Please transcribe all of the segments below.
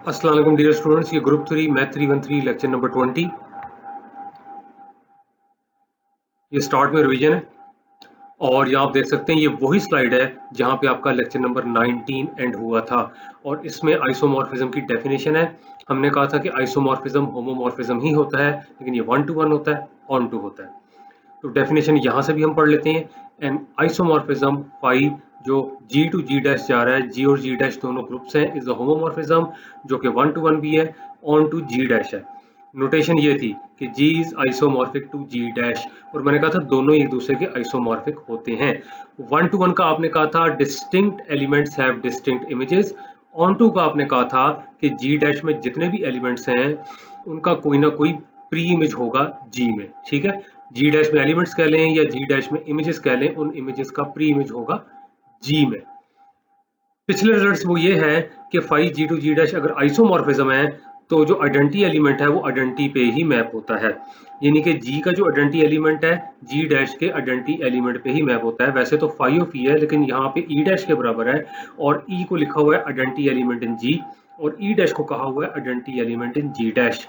अस्सलाम वालेकुम dear students, ये ग्रुप 3 मैथ 313 लेक्चर नंबर 20। ये स्टार्ट में रिवीजन है और यहाँ आप देख सकते हैं ये वही स्लाइड है जहाँ पे आपका लेक्चर नंबर 19 एंड हुआ था और इसमें आइसोमॉर्फिज्म की डेफिनेशन है। हमने कहा था कि आइसोमॉर्फिज्म होमोमॉर्फिज्म ही होता है, लेकिन ये 1 to 1 होता है, ऑन टू होता है। तो डेफिनेशन यहाँ से भी हम पढ़ लेते हैं। एंड आइसोमॉर्फिज्म फाई जो G to G डैश जा रहा है, G और G डैश दोनों ग्रुप्स हैं, इज द होमोमॉर्फिज्म जो कि 1 to 1 भी है, ऑन टू G डैश है। नोटेशन ये थी कि G is isomorphic to G dash, और मैंने कहा था दोनों एक दूसरे के आइसोमॉर्फिक होते हैं। 1 to 1 का आपने कहा था distinct elements have distinct images, onto का आपने कहा था कि G डैश में जितने भी एलिमेंट्स हैं उनका कोई ना कोई प्री इमेज होगा G में। ठीक है, G डैश में एलिमेंट्स कह लें या G डैश में इमेजेस कह लें, उन इमेजेस का प्री इमेज होगा G में। पिछले रिजल्ट्स वो ये है कि phi G to G dash अगर आइसोमॉर्फिज्म है तो जो आइडेंटिटी एलिमेंट है वो आइडेंटिटी पे ही मैप होता है, यानी कि G का जो आइडेंटिटी एलिमेंट है G डैश के आइडेंटिटी एलिमेंट पे ही मैप होता है। वैसे तो फाई ऑफ E है, लेकिन यहाँ पे E डैश के बराबर है और E को लिखा हुआ है आइडेंटिटी एलिमेंट इन G और E डैश को कहा हुआ है identity element in G dash.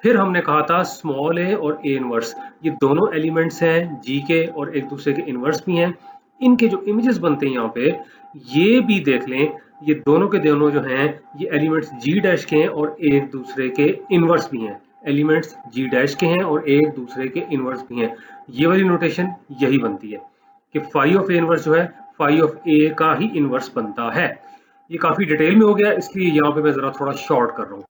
फिर हमने कहा था स्मॉल a और a इनवर्स, ये दोनों एलिमेंट्स हैं G के और एक दूसरे के इनवर्स भी हैं। इनके जो इमेजेस बनते हैं यहाँ पे, ये भी देख लें, ये दोनों के दोनों जो हैं ये एलिमेंट्स G डैश के हैं और एक दूसरे के इनवर्स भी हैं। एलिमेंट्स G डैश के हैं और एक दूसरे के इनवर्स भी हैं। ये वाली नोटेशन यही बनती है कि फाई ऑफ ए इनवर्स जो है फाई ऑफ ए का ही इनवर्स बनता है। ये काफी डिटेल में हो गया, इसलिए यहाँ पे मैं जरा थोड़ा शॉर्ट कर रहा हूँ।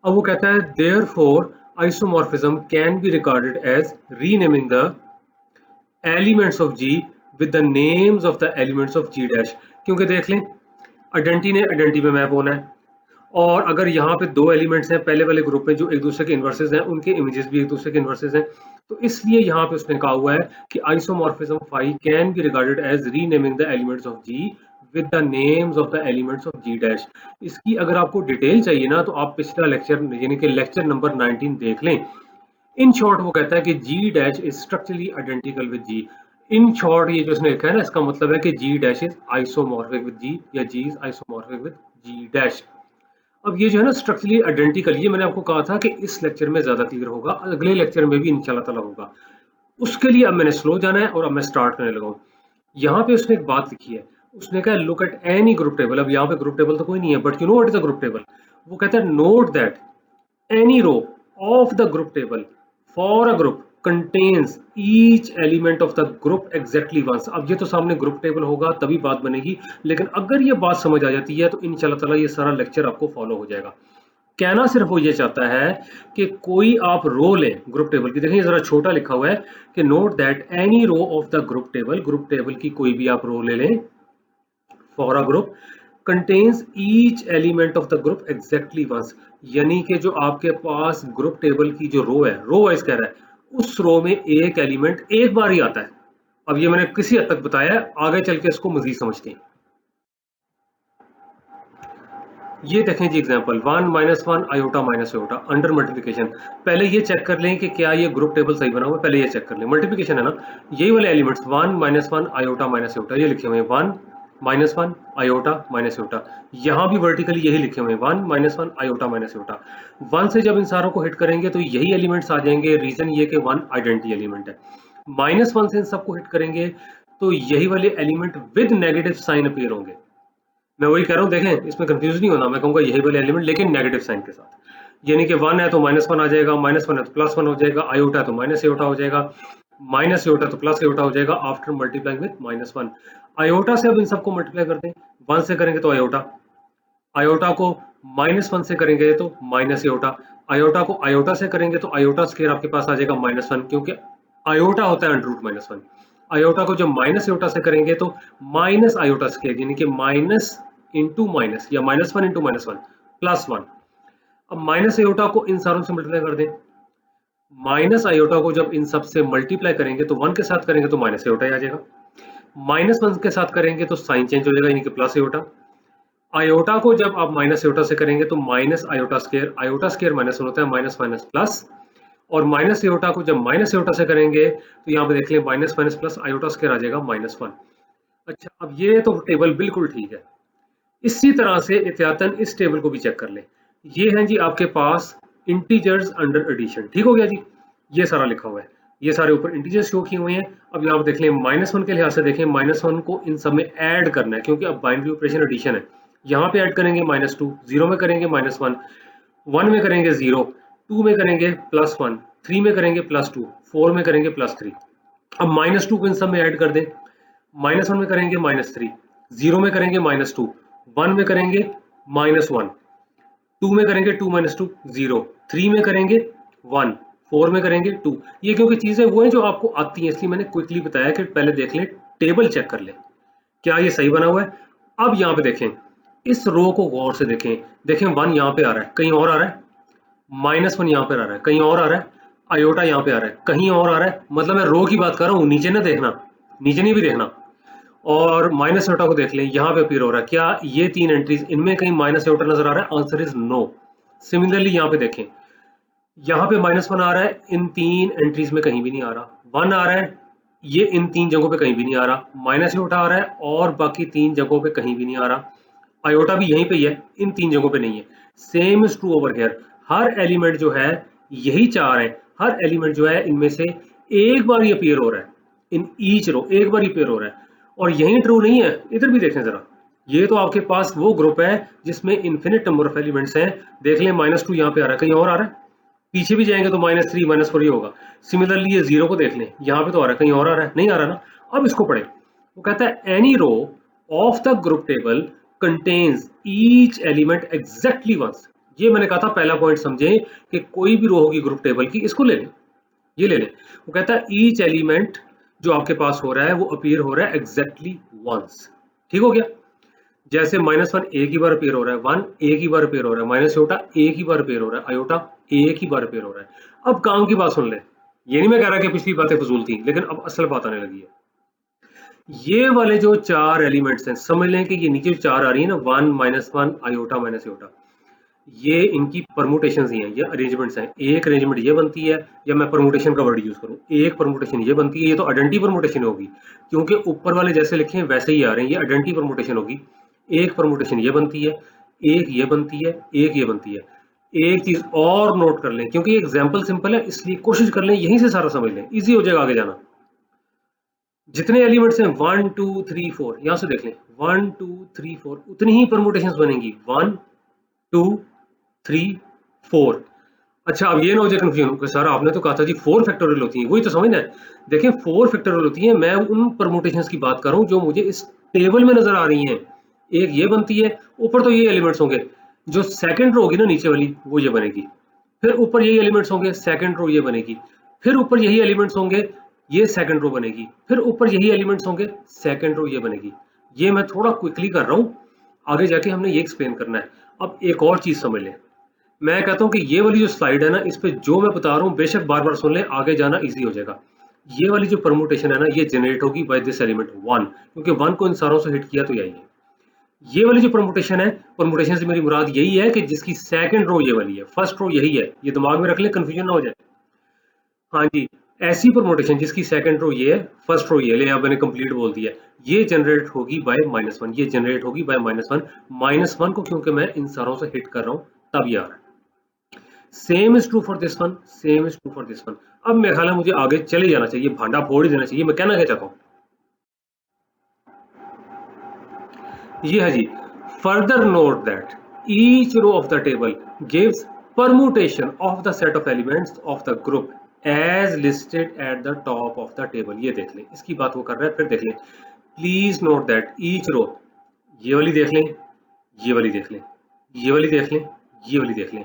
अब वो कहता है therefore isomorphism can be regarded as renaming the elements of G with the names of the elements of G dash. क्योंकि देख लें आइडेंटिटी ने आइडेंटिटी में मैप होना है, और अगर यहाँ पे दो एलिमेंट्स हैं पहले वाले ग्रुप में जो एक दूसरे के इन्वर्सेस हैं, उनके इमेजेस भी एक दूसरे के इन्वर्सेस हैं, तो इसलिए यहाँ पे उसने कहा हुआ है कि isomorphism phi can be regarded as renaming the elements of G with the names of the elements of G dash. इसकी अगर आपको डिटेल चाहिए ना तो आप पिछला लेक्चर यानी कि लेक्चर नंबर 19 देख लें। इन शॉर्ट वो कहता है कि G dash is structurally identical with G। In short ये जो इसने लिखा है ना, इसका मतलब है कि G dash is isomorphic with G या G is isomorphic with G dash. अब ये जो है ना स्ट्रक्चरली आइडेंटिकल, ये मैंने आपको कहा था कि इस लेक्चर में ज्यादा क्लियर होगा, अगले लेक्चर में भी इंशाल्लाह ताला होगा। उसके लिए अब मैंने स्लो जाना है और अब मैं स्टार्ट करने लगा हूँ। यहाँ पे उसने एक बात लिखी है, उसने कहा look at any group table. अब यहाँ पे ग्रुप टेबल तो कोई नहीं है, but you know what is a group table. वो कहता है note that any row of the group table for a group contains each element of the group exactly once। अब ये तो सामने ग्रुप टेबल होगा तभी बात बनेगी, लेकिन अगर ये बात समझ आ जाती है तो इंशाल्लाह ताला ये सारा लेक्चर आपको फॉलो हो जाएगा। कहना सिर्फ वो ये चाहता है कि कोई आप रो लें ग्रुप टेबल की। देखिए जरा छोटा लिखा हुआ है कि note that any row of the group table की कोई भी आप रो ले लें for a group contains each element of the group exactly once, यानी कि जो आपके पास ग्रुप टेबल की जो रो है, रो वाइज कह रहा है, उस रो में एक एलिमेंट एक बार ही आता है। अब ये मैंने किसी हद तक बताया, आगे चल के इसको मजीद समझते हैं। ये देखें जी example 1 -1 iota minus iota under multiplication. पहले ये चेक कर लें कि क्या ये ग्रुप टेबल सही बना हुआ है, पहले ये चेक कर लें। मल्टीप्लिकेशन है ना, यही वाले एलिमेंट्स 1 -1 आयोटा माइनस आयोटा ये लिखे हुए हैं 1 -1 आयोटा माइनस आयोटा। यहाँ भी वर्टिकली यही लिखे हुए हैं 1 -1 आयोटा माइनस आयोटा। 1 से जब इन सारों को हिट करेंगे तो यही एलिमेंट्स आ जाएंगे, रीजन ये कि 1 आइडेंटिटी एलिमेंट है। -1 से इन सबको हिट करेंगे तो यही वाले element with negative sign appear होंगे। मैं वही कह रहा हूँ, देखें इसमें कंफ्यूज नहीं होना, मैं कहूँगा यही वाले एलिमेंट लेकिन नेगेटिव साइन के साथ। यानी कि 1 है तो -1 आ जाएगा, -1 है तो +1 हो जाएगा, आयोटा है तो माइनस आयोटा हो जाएगा, माइनस आयोटा तो प्लस आयोटा हो जाएगा आफ्टर मल्टीप्लाइंग विद -1। आयोटा से अब इन सबको मल्टीप्लाई कर दें, 1 से करेंगे तो आयोटा, आयोटा को -1 से करेंगे तो माइनस आयोटा, आयोटा को आयोटा से करेंगे तो आयोटा स्क्वायर आपके पास आ जाएगा -1, क्योंकि आयोटा होता है √-1। आयोटा को जब माइनस आयोटा से करेंगे तो माइनस आयोटा स्क्वायर, यानी कि माइनस इंटू माइनस या -1 इंटू -1 +1। अब माइनस आयोटा को इन सारों से मल्टीप्लाई कर दें, माइनस आयोटा को जब इन सब से मल्टीप्लाई करेंगे तो 1 के साथ करेंगे तो माइनस आयोटा आ जाएगा, -1 के साथ करेंगे तो साइन चेंज हो जाएगा यानी कि प्लस आयोटा। आयोटा को जब आप माइनस आयोटा से करेंगे तो माइनस आयोटा स्क्वायर -1 होता है, माइनस माइनस प्लस, और माइनस आयोटा को जब माइनस आयोटा से करेंगे तो यहाँ पे देख लें minus minus plus iota square आ जाएगा -1। अच्छा, अब ये तो टेबल बिल्कुल ठीक है, इसी तरह से एहतियातन इस टेबल को भी चेक कर लें। ये हैं जी आपके पास इंटीजर्स अंडर एडिशन, ठीक हो गया जी। ये सारा लिखा हुआ है, ये सारे ऊपर इंटीजर्स शो किए हुए हैं। अब यहाँ पर देख लें -1 के लिहाज से देखें, -1 को इन सब में ऐड करना है क्योंकि अब बाइनरी ऑपरेशन एडिशन है। यहाँ पे ऐड करेंगे -2, 0 में करेंगे -1, 1 में करेंगे 0, 2 में करेंगे +1, 3 में करेंगे +2, 4 में करेंगे +3। अब -2 को इन सब में ऐड कर दें, -1 में करेंगे -3, 0 में करेंगे -2, 1 में करेंगे -1, 2 में करेंगे 2 - 2 0, 3 में करेंगे 1, 4 में करेंगे 2। ये क्योंकि चीजें वो हैं जो आपको आती हैं, इसलिए मैंने क्विकली बताया कि पहले देख लें, टेबल चेक कर लें क्या ये सही बना हुआ है। अब यहाँ पे देखें, इस रो को गौर से देखें, देखें 1 यहाँ पे आ रहा है, कहीं और आ रहा है, -1 यहाँ पे आ रहा है, कहीं और आ रहा है, आयोटा यहाँ पे आ रहा है, कहीं और आ रहा है। मतलब मैं रो की बात कर रहा हूँ, नीचे ना देखना, नीचे नहीं भी देखना। और माइनस आयोटा को देख लें, यहाँ पे अपीयर हो रहा है, क्या ये 3 एंट्रीज इनमें कहीं माइनस आयोटा नजर आ रहा है? Answer is no. सिमिलरली यहाँ पे देखें, यहाँ पे -1 आ रहा है, इन 3 एंट्रीज में कहीं भी नहीं आ रहा। 1 आ रहा है, ये इन 3 जगहों पे कहीं भी नहीं आ रहा। माइनस आयोटा आ रहा है और बाकी 3 जगहों पे कहीं भी नहीं आ रहा। आयोटा भी यहीं पे ही है, इन 3 जगहों पे नहीं है। Same is true over here. Her element जो है, यही 4 है, हर एलिमेंट जो है इनमें से एक बार ही अपीयर हो रहा है, इन ईच रो एक बार ही अपीयर हो रहा है। और यही ट्रू नहीं है, इधर भी देखें जरा, ये तो आपके पास वो ग्रुप है जिसमें इन्फिनिट नंबर ऑफ एलिमेंट्स हैं। देख लें -2 यहाँ पे आ रहा है, कहीं और आ रहा है, पीछे भी जाएंगे तो -3 -4 ही होगा। सिमिलरली ये 0 को देख लें, यहाँ पे तो आ रहा है, कहीं और आ रहा है, नहीं आ रहा ना। अब इसको पढ़े, वो कहता है any row of the group table contains each element exactly once. ये मैंने कहा था पहला पॉइंट समझें कि कोई भी रो होगी ग्रुप टेबल की, इसको ले लें, ये ले लें। वो कहता है ईच एलिमेंट जो आपके पास हो रहा है वो अपीयर हो रहा है एग्जैक्टली वंस, ठीक हो गया। जैसे -1 एक ही बार अपीयर हो रहा है, 1 एक ही बार अपीयर हो रहा है, माइनस आयोटा एक ही बार अपीयर हो रहा है, आयोटा एक ही बार अपीयर हो रहा है। अब काम की बात सुन ले, ये नहीं मैं कह रहा कि पिछली बातें फजूल थी, लेकिन अब असल बात आने लगी है। ये वाले जो 4 एलिमेंट्स हैं, समझ लें कि ये नीचे जो 4 आ रही है ना, 1 -1 आयोटा माइनस आयोटा, ये इनकी परमुटेशंस ही हैं, ये अरेंजमेंट्स हैं। एक अरेंजमेंट ये बनती है, या मैं परमुटेशन का वर्ड यूज करूं, एक परमुटेशन ये बनती है, ये तो आइडेंटिटी परमुटेशन होगी क्योंकि ऊपर वाले जैसे लिखे हैं वैसे ही आ रहे हैं, ये आइडेंटिटी परमुटेशन होगी। एक परमुटेशन ये बनती है, एक ये बनती है, एक ये बनती है। एक चीज और नोट कर लें, क्योंकि एग्जाम्पल सिंपल है इसलिए कोशिश कर लें यहीं से सारा समझ लें, इजी हो जाएगा आगे जाना। जितने एलिमेंट्स हैं 1 2 3 4, यहां से देख लें 1 2 3 4, उतनी ही परमुटेशंस बनेंगी 1 2 3 4। अच्छा, अब ये ना हो जाए कंफ्यूजन कि सर आपने तो कहा था जी 4 फैक्टोरियल होती है, वही तो समझना है। देखें 4 फैक्टोरियल होती है, मैं उन परमुटेशंस की बात कर रहा हूं जो मुझे इस टेबल में नजर आ रही हैं। एक ये बनती है, ऊपर तो ये एलिमेंट्स होंगे, जो सेकंड रो होगी ना नीचे वाली वो ये बनेगी, फिर ऊपर यही एलिमेंट्स होंगे, सेकंड रो ये बनेगी, फिर ऊपर यही एलिमेंट्स होंगे, ये सेकंड रो बनेगी, फिर ऊपर यही एलिमेंट्स होंगे, सेकंड रो ये बनेगी। ये मैं थोड़ा क्विकली कर रहा हूं, आगे जाके हमने ये एक्सप्लेन करना है। अब एक और चीज समझ लें, मैं कहता हूं कि ये वाली जो स्लाइड है ना, इस पे जो मैं बता रहा हूं बेशक बार बार सुन लें, आगे जाना इजी हो जाएगा। ये वाली जो परमुटेशन है ना, ये जनरेट होगी बाय दिस एलिमेंट 1, क्योंकि 1 को इन सारों से हिट किया तो यही है। ये वाली जो परमुटेशन है, परमुटेशन से मेरी मुराद यही है कि जिसकी सेकंड रो ये वाली है, फर्स्ट रो यही है, ये दिमाग में रख ले, कंफ्यूजन ना हो जाए। हाँ जी, ऐसी परमुटेशन जिसकी सेकंड रो ये है, फर्स्ट रो ये, ले अब मैंने कंप्लीट बोल दिया, ये जनरेट होगी बाय -1, ये जनरेट होगी बाय -1। -1 को क्योंकि मैं इन सारों से हिट कर रहा हूं तब ये आ रहा है। Same is true for this one, same is true for this one. अब मेरा ख्याल है मुझे आगे चले जाना चाहिए, भांडा फोड़ ही देना चाहिए। मैं कहना क्या चाहता हूँ, ये है जी, further note that each row of the table gives permutation of the set of elements of the group as listed at the top of the table. ये देख लें, इसकी बात वो कर रहा है, फिर देख लें। Please note that each row, ये वाली देख लें, ये वाली देख लें, ये वाली देख लें, ये वाली देख लें,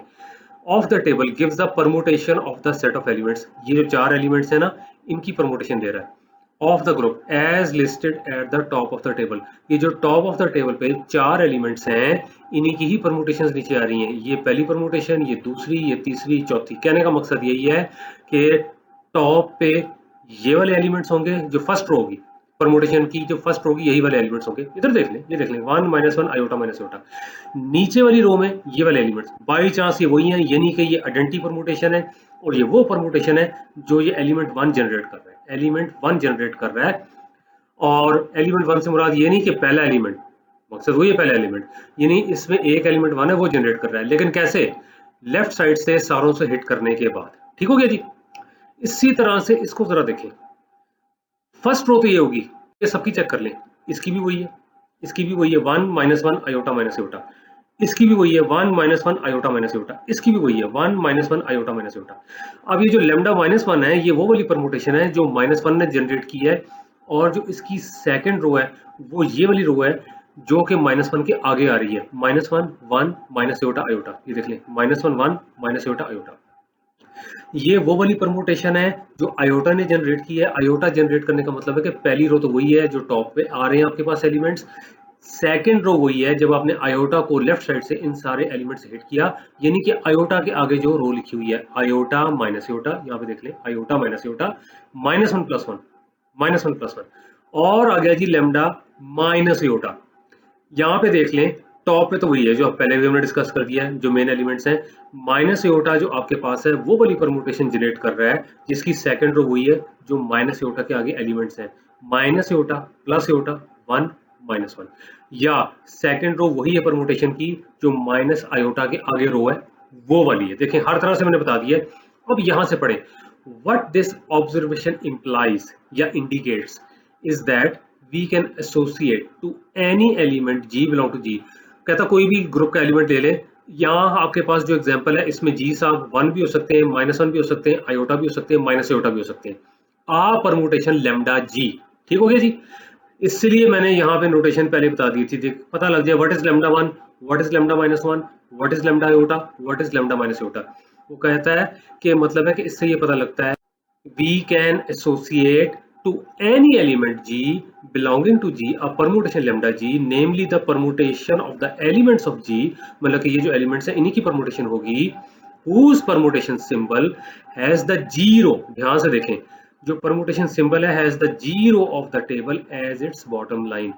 of the table gives the permutation of the set of elements. ये जो 4 एलिमेंट्स है ना, इनकी परमुटेशन दे रहा है of the group as listed at the top of the table. ये जो टॉप ऑफ द टेबल पे 4 एलिमेंट्स हैं, इन्हीं की ही परमुटेशंस नीचे आ रही हैं। ये पहली परमुटेशन, ये दूसरी, ये तीसरी, चौथी। कहने का मकसद यही है कि टॉप पे ये वाले एलिमेंट्स होंगे, जो फर्स्ट रो होगी परमुटेशन की, जो फर्स्ट रो होगी यही वाले एलिमेंट्स होंगे। इधर देख लें, ये देख लें 1 -1 आयोटा माइनस आयोटा। नीचे वाली रो में ये वाले एलिमेंट्स बाई चांस ये वही हैं, यानी कि ये आइडेंटिटी परमुटेशन है, और ये वो परमुटेशन है जो ये एलिमेंट 1 जनरेट कर रहा है, एलिमेंट 1 जनरेट कर रहा है। और एलिमेंट 1 से मुराद ये नहीं कि पहला एलिमेंट, मकसद वही है पहला एलिमेंट, यानी इसमें एक एलिमेंट 1 है वो जनरेट कर रहा है, लेकिन कैसे? लेफ्ट साइड से सारों से हिट करने के बाद। ठीक हो गया जी। इसी तरह से इसको जरा देखें, फर्स्ट रो तो ये होगी, ये सबकी चेक कर लें, इसकी भी वही है, इसकी भी वही है, 1 -1 आयोटा माइनस आयोटा, इसकी भी वही है 1 -1 आयोटा माइनस आयोटा, इसकी भी वही है 1 -1 आयोटा माइनस आयोटा। अब ये जो लेमडा -1 है, ये वो वाली परमुटेशन है जो -1 ने जनरेट की है, और जो इसकी सेकंड रो है वो ये वाली रो है जो कि -1 के आगे आ रही है, -1 1 माइनस आयोटा आयोटा। ये देख लें, -1 1 माइनस आयोटा आयोटा। ये वो वाली परमुटेशन है जो आयोटा ने जनरेट की है। आयोटा जनरेट करने का मतलब है कि पहली रो तो वही है जो टॉप पे आ रहे हैं आपके पास एलिमेंट्स, सेकेंड रो वही है जब आपने आयोटा को लेफ्ट साइड से इन सारे एलिमेंट से हिट किया, यानी कि आयोटा के आगे जो रो लिखी हुई है आयोटा माइनस आयोटा, यहाँ पे देख ले आयोटा माइनस आयोटा, -1 + 1 -1 + 1, और आ गया जी लेमडा माइनस आयोटा। यहाँ पे देख लें टॉप पे तो वही है जो आप पहले भी हमने डिस्कस कर दिया है, जो मेन एलिमेंट्स हैं, माइनस आयोटा जो आपके पास है वो वाली परमुटेशन जनरेट कर रहा है जिसकी सेकंड रो वही है जो माइनस आयोटा के आगे एलिमेंट्स हैं, माइनस आयोटा प्लस आयोटा 1 -1, या सेकंड रो वही है परमुटेशन की जो माइनस आयोटा के आगे रो है वो वाली है। देखें हर तरह से मैंने बता दिया है। अब यहां से पढ़ें, व्हाट दिस ऑब्जर्वेशन इंप्लाइज या indicates is that we can associate to any element G belong to G। कहता कोई भी ग्रुप का एलिमेंट ले ले, यहाँ आपके पास जो एग्जांपल है इसमें G साहब 1 भी हो सकते हैं, -1 भी हो सकते हैं, आयोटा भी हो सकते हैं, माइनस आयोटा भी हो सकते हैं, आ परमुटेशन लेमडा G। ठीक हो गया जी। इसलिए मैंने यहाँ पे नोटेशन पहले बता दी थी, देख पता लग जाए what is lambda 1, what is lambda -1, what is lambda iota, what is lambda minus iota. वो कहता है कि मतलब है कि इससे ये पता लगता है we can associate to any element G belonging to G a permutation lambda G, namely the permutation of the elements of G, मतलब कि ये जो एलिमेंट्स हैं इन्हीं की परमुटेशन होगी, whose permutation symbol has the zero, ध्यान से देखें, जो परमुटेशन सिंबल है has the zero of the table as its bottom line।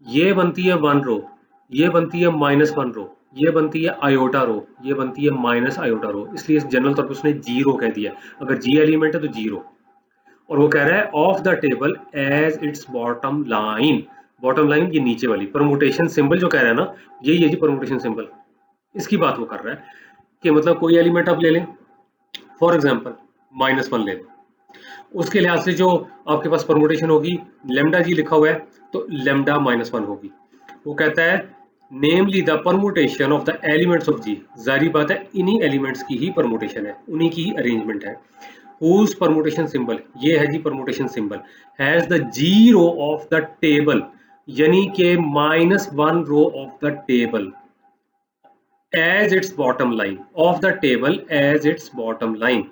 ये बनती है 1 रो, ये बनती है -1 रो, ये बनती है आयोटा रो, ये बनती है माइनस आयोटा रो, इसलिए जनरल तौर पर उसने जीरो कह दिया। अगर जी एलिमेंट है तो जीरो, और वो कह रहा है of the table as its bottom line. Bottom line ये नीचे वाली परमुटेशन सिंबल जो कह रहा है ना, यही है जी परमुटेशन सिंबल, इसकी बात वो कर रहा है कि मतलब कोई एलिमेंट आप ले लें, फॉर एग्जाम्पल -1 ले लें, उसके लिहाज से जो आपके पास परमुटेशन होगी लेमडा जी लिखा हुआ है तो लेमडा -1 होगी। वो कहता है namely the permutation of the elements of G, जारी बात है इन्हीं एलिमेंट्स की ही परमुटेशन है, उन्हीं की ही अरेंजमेंट है। whose permutation symbol, ये है जी permutation symbol, has the zero of the table, यानी कि -1 row of the table as its bottom line, of the table as its bottom line.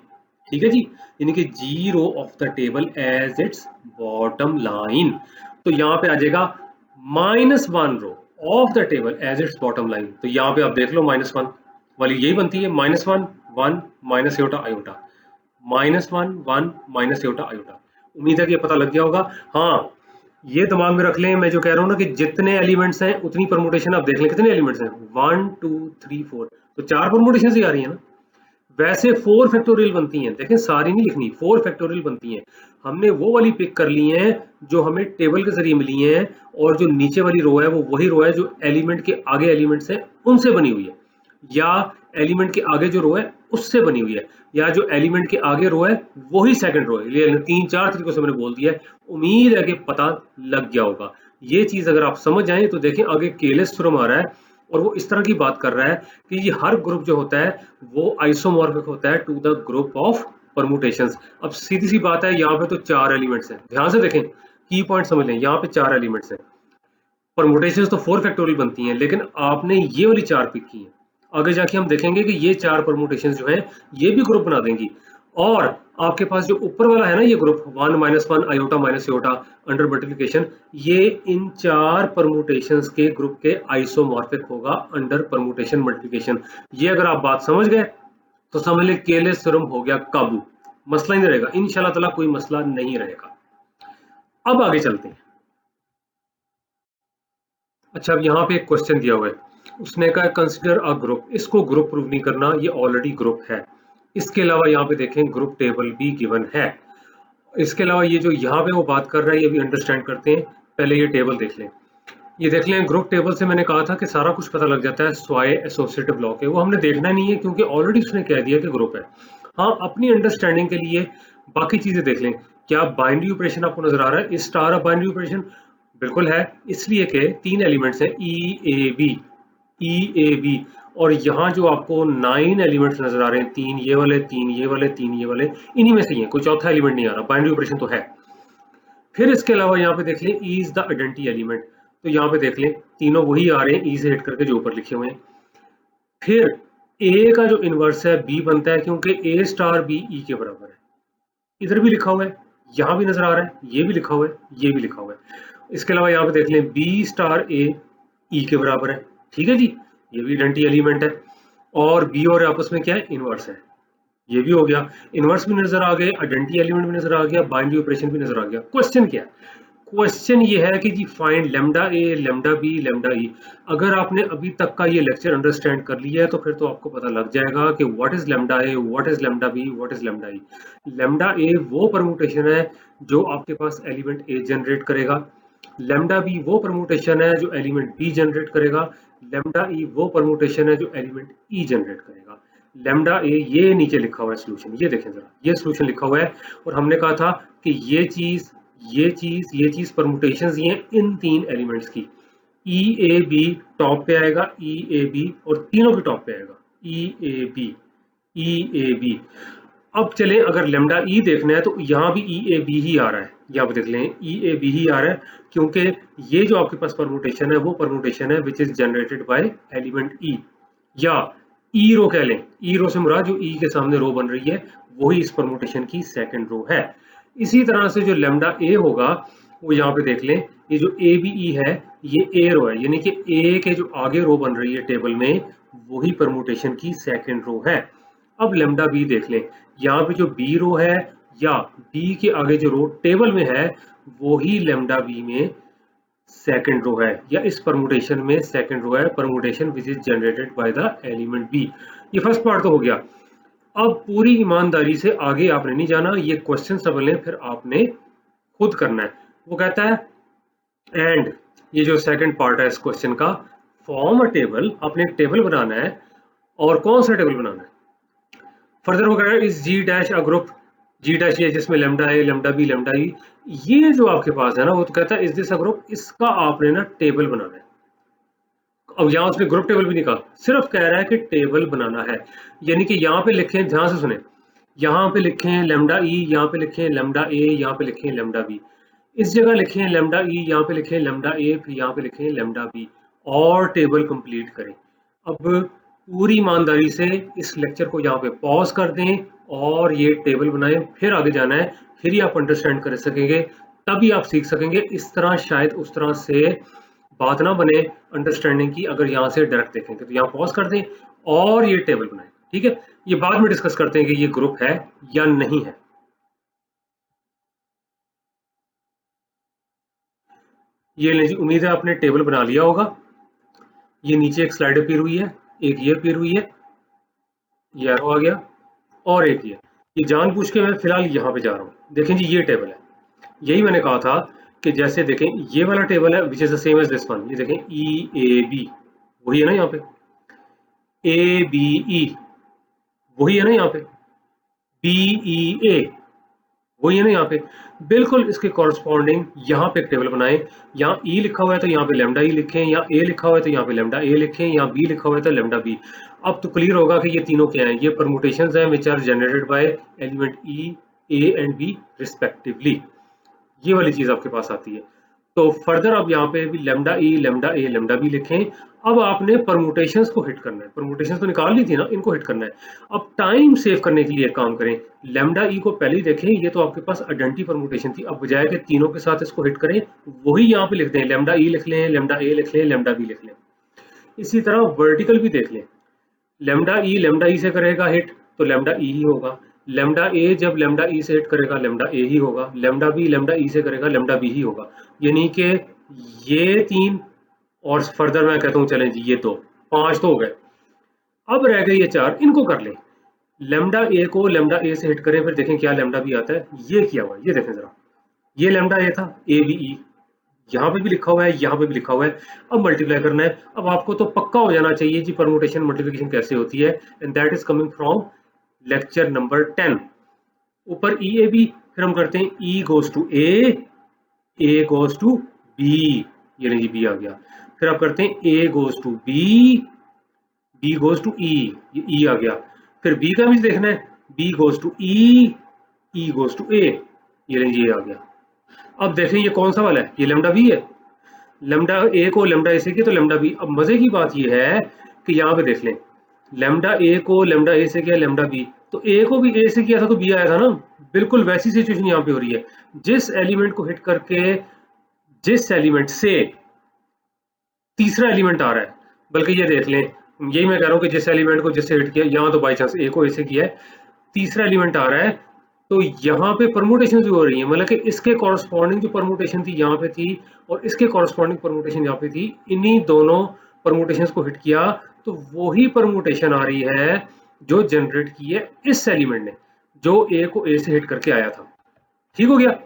ठीक है जी, यानी कि zero of the table as its bottom line. तो यहाँ पे आ जाएगा -1 row of the table as its bottom line. तो यहाँ पे आप देख लो -1 वाली यही बनती है, -1 1 minus iota iota, -1 1 minus iota iota. उम्मीद है कि ये पता लग गया होगा। हाँ, ये दिमाग में रख लें मैं जो कह रहा हूँ ना कि जितने एलिमेंट्स हैं उतनी परमुटेशन आप देख लें कितने एलिमेंट्स हैं, 1 2 3 4, तो 4 परमुटेशन ही आ रही है ना। वैसे 4 फैक्टोरियल बनती हैं, देखें सारी नहीं लिखनी, 4 फैक्टोरियल बनती हैं। हमने वो वाली पिक कर ली हैं जो हमें टेबल के जरिए मिली हैं, और जो नीचे वाली रो है वो वही रो है जो एलिमेंट के आगे एलिमेंट्स हैं उनसे बनी हुई है, या एलिमेंट के आगे जो रो है उससे बनी हुई है, या जो एलिमेंट के आगे रो है वही सेकंड रो है। ये 3-4 तरीकों से मैंने बोल दिया है, उम्मीद है कि पता लग गया होगा। ये चीज अगर आप समझ जाएं तो देखें आगे केलेस थ्योरम आ रहा है और वो इस तरह की बात कर रहा है कि ये हर ग्रुप जो होता है वो आइसोमॉर्फिक होता है to the group of permutations. अब सीधी सी बात है, यहाँ पे तो 4 एलिमेंट्स हैं, ध्यान से देखें, की पॉइंट समझ लें, यहाँ पे 4 एलिमेंट्स हैं, परमुटेशंस तो 4 फैक्टोरियल बनती हैं, लेकिन आपने ये वाली 4 पिक की हैं। आगे जाके हम देखेंगे कि ये 4 परमुटेशंस जो हैं ये भी ग्रुप बना देंगी, और आपके पास जो ऊपर वाला है ना ये group 1 -1 iota minus iota under multiplication, ये इन 4 परमुटेशंस के ग्रुप के आइसोमॉर्फिक होगा अंडर परमुटेशन मल्टीप्लिकेशन। ये अगर आप बात समझ गए तो समझ ले केलेस थ्योरम हो गया काबू, मसला ही नहीं रहेगा, इंशाल्लाह ताला कोई मसला नहीं रहेगा। अब आगे चलते हैं। अच्छा, अब यहाँ पे एक क्वेश्चन दिया हुआ है, उसने कहा कंसिडर अ ग्रुप, इसको ग्रुप प्रूव नहीं करना, ये ऑलरेडी ग्रुप है। इसके अलावा यहाँ पे देखें ग्रुप टेबल भी गिवन है। इसके अलावा ये जो यहाँ पे वो बात कर रहा है ये भी अंडरस्टैंड करते हैं, पहले ये टेबल देख लें। ये देख लें, ग्रुप टेबल से मैंने कहा था कि सारा कुछ पता लग जाता है स्वाय एसोसिएटिव ब्लॉक है, वो हमने देखना नहीं है क्योंकि ऑलरेडी उसने कह दिया कि ग्रुप है। हाँ, अपनी अंडरस्टैंडिंग के लिए बाकी चीजें देख लें। क्या बाइनरी ऑपरेशन आपको नजर आ रहा है? इस स्टार ऑफ बाइनरी ऑपरेशन बिल्कुल है, इसलिए कि 3 एलिमेंट्स हैं ई ए बी, और यहाँ जो आपको 9 एलिमेंट्स नजर आ रहे हैं, 3 ये वाले, 3 ये वाले, 3 ये वाले, इन्हीं में से ही है, कोई चौथा एलिमेंट नहीं आ रहा, बाइनरी ऑपरेशन तो है। फिर इसके अलावा यहाँ पे देख लें E is the identity element, तो यहाँ पे देख लें तीनों वही आ रहे हैं ई से हिट करके जो ऊपर लिखे हुए हैं। फिर ए का जो इनवर्स है बी बनता है, क्योंकि ए स्टार बी ई के बराबर है। इधर भी लिखा हुआ है, यहाँ भी नजर आ रहा है, ये भी लिखा हुआ है, ये भी लिखा हुआ है। इसके अलावा यहाँ पे देख लें बी स्टार ए ई के बराबर है, ठीक है जी, ये भी आइडेंटिटी एलिमेंट है। और बी और आपस में क्या है, इनवर्स है, ये भी हो गया। इनवर्स भी नजर आ गए, आइडेंटिटी एलिमेंट भी नजर आ गया, बाइनरी ऑपरेशन भी नजर आ गया। क्वेश्चन क्या है? क्वेश्चन ये है कि जी find lambda A, lambda b, lambda ई। अगर आपने अभी तक का ये लेक्चर अंडरस्टैंड कर लिया है तो फिर तो आपको पता लग जाएगा कि what is lambda a, what is lambda b, what is lambda E. Lambda a वो परमुटेशन है जो आपके पास एलिमेंट ए जनरेट करेगा, लेमडा बी वो परमुटेशन है जो एलिमेंट बी जनरेट करेगा, लेमडा ई वो परमुटेशन है जो एलिमेंट ई जनरेट करेगा। लेमडा ए ये नीचे लिखा हुआ है सोल्यूशन, ये देखें जरा, ये सोल्यूशन लिखा हुआ है। और हमने कहा था कि ये चीज परमुटेशंस ये हैं इन 3 एलिमेंट्स की। ई ए बी टॉप पे आएगा, ई ए बी, और तीनों के टॉप पे आएगा ई ए बी, ई ए बी। अब चले अगर लेमडा ई देखना है तो यहाँ भी ई ए बी ही आ रहा है, यहाँ पे देख लें ई ए बी ही आ रहा है, क्योंकि ये जो आपके पास परमुटेशन है वो परमुटेशन है which is generated by element e, या ई रो कह लें। ई रो से मुराद जो ई के सामने रो बन रही है वही इस परमुटेशन की सेकंड रो है। इसी तरह से जो लेमडा ए होगा वो यहाँ पे देख लें, ये जो ए बी ई है ये ए रो है, यानी कि ए के जो आगे रो बन रही है टेबल में वही परमुटेशन की सेकंड रो है। अब लेमडा बी देख लें, यहाँ पे जो बी रो है या बी के आगे जो रो टेबल में है वही लेमडा बी में सेकंड रो है, या इस परमुटेशन में सेकंड रो है, permutation which is generated by the element B. ये फर्स्ट पार्ट तो हो गया। अब पूरी ईमानदारी से आगे आपने नहीं जाना, ये क्वेश्चन समझ लें फिर आपने खुद करना है। वो कहता है एंड, ये जो सेकंड पार्ट है इस क्वेश्चन का, फॉर्म अ टेबल, आपने एक टेबल बनाना है। और कौन सा टेबल बनाना है? फर्दर वो कह रहा है is G dash a group, G dash ये जिसमें लेमडा ए, लेमडा बी, लेमडा ई, ये जो आपके पास है ना, वो तो कहता है इस दिस अ ग्रुप, इसका आपने ना टेबल बनाना है। अब यहाँ उसने ग्रुप टेबल भी नहीं कहा, सिर्फ कह रहा है कि टेबल बनाना है। यानी कि यहाँ पे लिखें, ध्यान से सुने, यहाँ पे लिखें लेमडा ई, यहाँ पे लिखें लेमडा ए, यहाँ पे लिखें लेमडा बी, इस जगह लिखें लेमडा ई, यहाँ पे लिखें लेमडा ए, फिर यहाँ पे लिखें लेमडा बी, और टेबल कंप्लीट करें। अब पूरी ईमानदारी से इस लेक्चर को यहाँ पे पॉज कर दें और ये टेबल बनाएं, फिर आगे जाना है, फिर ही आप अंडरस्टैंड कर सकेंगे, तभी आप सीख सकेंगे। इस तरह शायद उस तरह से बात ना बने अंडरस्टैंडिंग की, अगर यहाँ से डायरेक्ट देखेंगे। तो यहाँ पॉज कर दें और ये टेबल बनाएं, ठीक है? ये बाद में डिस्कस करते हैं कि ये ग्रुप है या नहीं है। ये ले जी, उम्मीद है आपने टेबल बना लिया होगा। ये नीचे एक स्लाइड अपीयर हुई है, एक ये अपीयर हुई है, ये एरो आ गया, और एक ये जानबूझ के मैं फिलहाल यहाँ पे जा रहा हूँ। देखें जी, ये टेबल है, यही मैंने कहा था कि जैसे देखें ये वाला टेबल है which is the same as this one. ये देखें ई ए बी वही है ना, यहाँ पे ए बी ई वही है ना, यहाँ पे बी ई ए वही है ना, यहाँ पे बिल्कुल इसके कॉरस्पॉन्डिंग यहाँ पे एक टेबल बनाएं। यहाँ ई लिखा हुआ है तो यहाँ पे लेमडा ई लिखें, यहाँ ए लिखा हुआ है तो यहाँ पे लेमडा ए लिखें, यहाँ बी लिखा हुआ है तो लेमडा बी। अब तो क्लियर होगा कि ये तीनों क्या हैं, ये परमुटेशंस हैं which are generated by element E, A and B respectively. ये वाली चीज आपके पास आती है। तो फर्दर अब यहाँ पे भी लेमडा ई, लेमडा ए, लेमडा बी लिखें। अब आपने परमुटेशंस को हिट करना है, परमुटेशंस तो निकाल ली थी ना, इनको हिट करना है। अब टाइम सेव करने के लिए एक काम करें, लेमडा ई को पहले ही देखें, ये तो आपके पास आइडेंटिटी परमुटेशन थी। अब बजाय के तीनों के साथ इसको हिट करें, वही यहाँ पे लिख दें, लेमडा ई लिख लें, लेमडा ए लिख लें, लेमडा बी लिख लें। इसी तरह वर्टिकल भी देख लें, लेमडा ई से करेगा हिट तो लेमडा ई ही होगा, लेमडा ए जब लेमडा ई से हिट करेगा लेमडा ए ही होगा, लेमडा बी लेमडा ई से करेगा लेमडा बी ही होगा। यानी कि ये 3 और फर्दर मैं कहता हूँ चलें जी ये 2, 5 तो हो गए। अब रह गए ये 4, इनको कर लें। लेमडा ए को लेमडा ए से हिट करें, फिर देखें क्या लेमडा बी आता है। ये किया हुआ, ये देखें जरा, ये लेमडा ए था, ए बी ई, यहाँ पे भी लिखा हुआ है, यहाँ पे भी लिखा हुआ है। अब मल्टीप्लाई करना है। अब आपको तो पक्का हो जाना चाहिए जी परमुटेशन मल्टीप्लिकेशन कैसे होती है, and that is coming from lecture number 10। ऊपर ई ए बी, फिर हम करते हैं e goes to a goes to b, ये नहीं जी बी आ गया। फिर आप करते हैं a goes to b goes to e, ये ई आ गया। फिर बी का भी देखना है, b goes to E goes to a, ये नहीं जी ए आ गया। अब देखें ये कौन सा वाला है, ये लेमडा बी है। लेमडा ए को लेमडा ए से किया तो लेमडा बी। अब मजे की बात ये है कि यहाँ पे देख लें, लेमडा ए को लेमडा ए से किया लेमडा बी, तो ए को भी ए से किया था तो बी आया था ना। बिल्कुल वैसी सिचुएशन यहाँ पे हो रही है। जिस एलिमेंट को हिट करके जिस एलिमेंट से तीसरा एलिमेंट आ रहा है, बल्कि ये देख लें, यही मैं कह रहा हूँ कि जिस एलिमेंट को जिससे हिट किया, यहाँ तो बाई चांस ए को ए से किया है, तीसरा एलिमेंट आ रहा है, तो यहाँ पे परमुटेशन भी हो रही है। मतलब कि इसके कॉरस्पॉन्डिंग जो परमुटेशन थी यहाँ पे थी, और इसके कॉरस्पॉन्डिंग परमुटेशन यहाँ पे थी, इन्हीं दोनों परमुटेशंस को हिट किया तो वही परमुटेशन आ रही है जो जनरेट की है इस एलिमेंट ने, जो ए को ए से हिट करके आया था। ठीक हो गया।